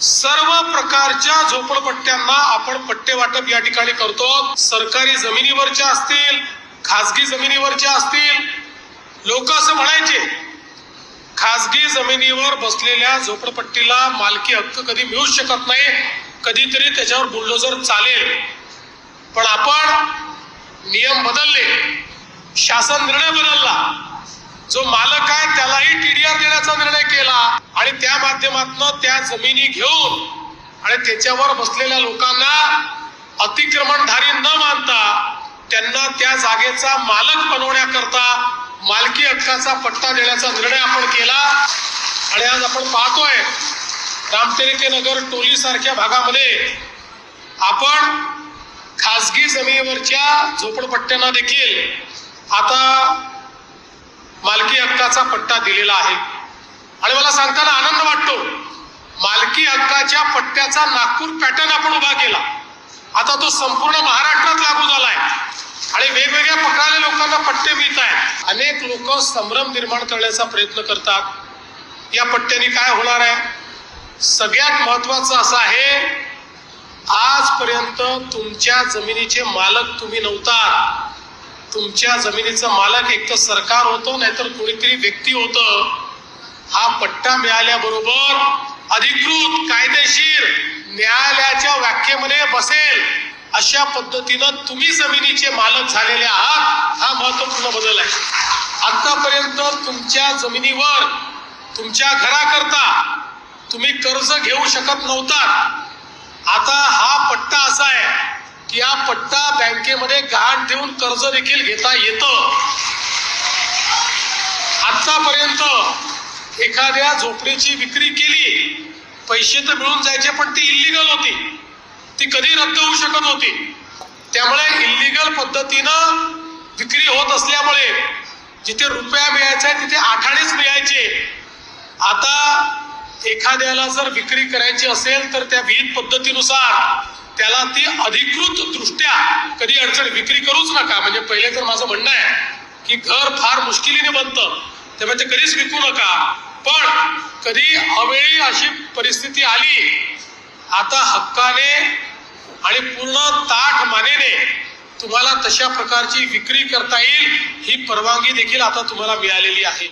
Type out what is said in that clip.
सर्व प्रकारच्या झोपडपट्ट्यांना आपण पट्टे वाटप या ठिकाणी करतो। सरकारी जमिनीवरच्या असतील, खासगी जमिनीवरच्या असतील। लोक असं म्हणायचे खासगी जमिनीवर बसलेल्या झोपडपट्टीला मालकी हक्क कधी मिळू शकत नाही, कधीतरी त्याच्यावर बुलडोझर चालेल। पण आपण नियम बदलले, शासन निर्णय बदलला, जो मालक आहे त्यालाही टीडीआर देण्याचा निर्णय केला आणि त्या माध्यमातून त्या जमिनी घेऊन आणि त्याच्यावर बसलेल्या लोकांना अतिक्रमणधारी न मानता त्यांना त्या जागेचा मालक बनवण्याकरता मालकी हक्काचा पट्टा देण्याचा निर्णय आपण केला। आणि आज आपण पाहतोय रामटेके नगर टोली सारख्या भागामध्ये आपण खासगी जमिनीवरच्या झोपडपट्ट्यांना देखील आता मालकी हक्काचा पट्टा दिलेला आहे। आणि मला सांगताना आनंद वाटतो, मालकी हक्काच्या पट्ट्याचा नागपूर पॅटर्न आपण उभा केला। आता तो संपूर्ण महाराष्ट्रात लागू झालाय आणि वेगवेगळ्या प्रकारे लोकांना पट्टे मिळत आहेत। अनेक लोक संभ्रम निर्माण करण्याचा प्रयत्न करतात। या पट्ट्याने काय होणार आहे? सगळ्यात महत्वाचं असं आहे, आजपर्यंत तुमच्या जमिनीचे मालक तुम्ही नव्हता। तुमच्या जमिनीचा मालक एक तर सरकार होतं, नाहीतर कोणीतरी व्यक्ती होतं। हा पट्टा मिळाल्याबरोबर अधिकृत कायदेशीर न्यायालयाच्या व्याख्येमध्ये बसेल अशा पद्धतीनं तुम्ही जमिनीचे मालक झालेले आहात। हा महत्वपूर्ण बदल आहे। आतापर्यंत तुमच्या जमिनीवर तुमच्या घराकरता तुम्ही कर्ज घेऊ शकत नव्हता। आता हा पट्टा असा आहे की हा पट्टा बँकेमध्ये गहाण ठेवून कर्ज देखील घेता येतं। आतापर्यंत एखाद्या झोपडीची विक्री केली, पैसे तर मिळून जायचे, पण ती इल्लीगल होती, ती कधी रद्द होऊ शकत होती। त्यामुळे इल्लीगल पद्धतीनं विक्री होत असल्यामुळे जिथे रुपया मिळायचा तिथे आठाणेच मिळायचे। आता एखाद्याला जर विक्री करायची असेल तर त्या विहित पद्धतीनुसार त्याला ती अधिकृत दृष्ट्या कधी अडचण विक्री करूच नका। म्हणजे पहिले तर माझं म्हणणं आहे की घर फार मुश्किलीने बनतं, त्यामुळे ते कधीच विकू नका। पण कधी अवेळी अशी परिस्थिती आली, आता हक्काने आणि पूर्ण ताठ मानेने तुम्हाला तशा प्रकारची विक्री करता येईल, ही परवानगी देखील आता तुम्हाला मिळालेली आहे।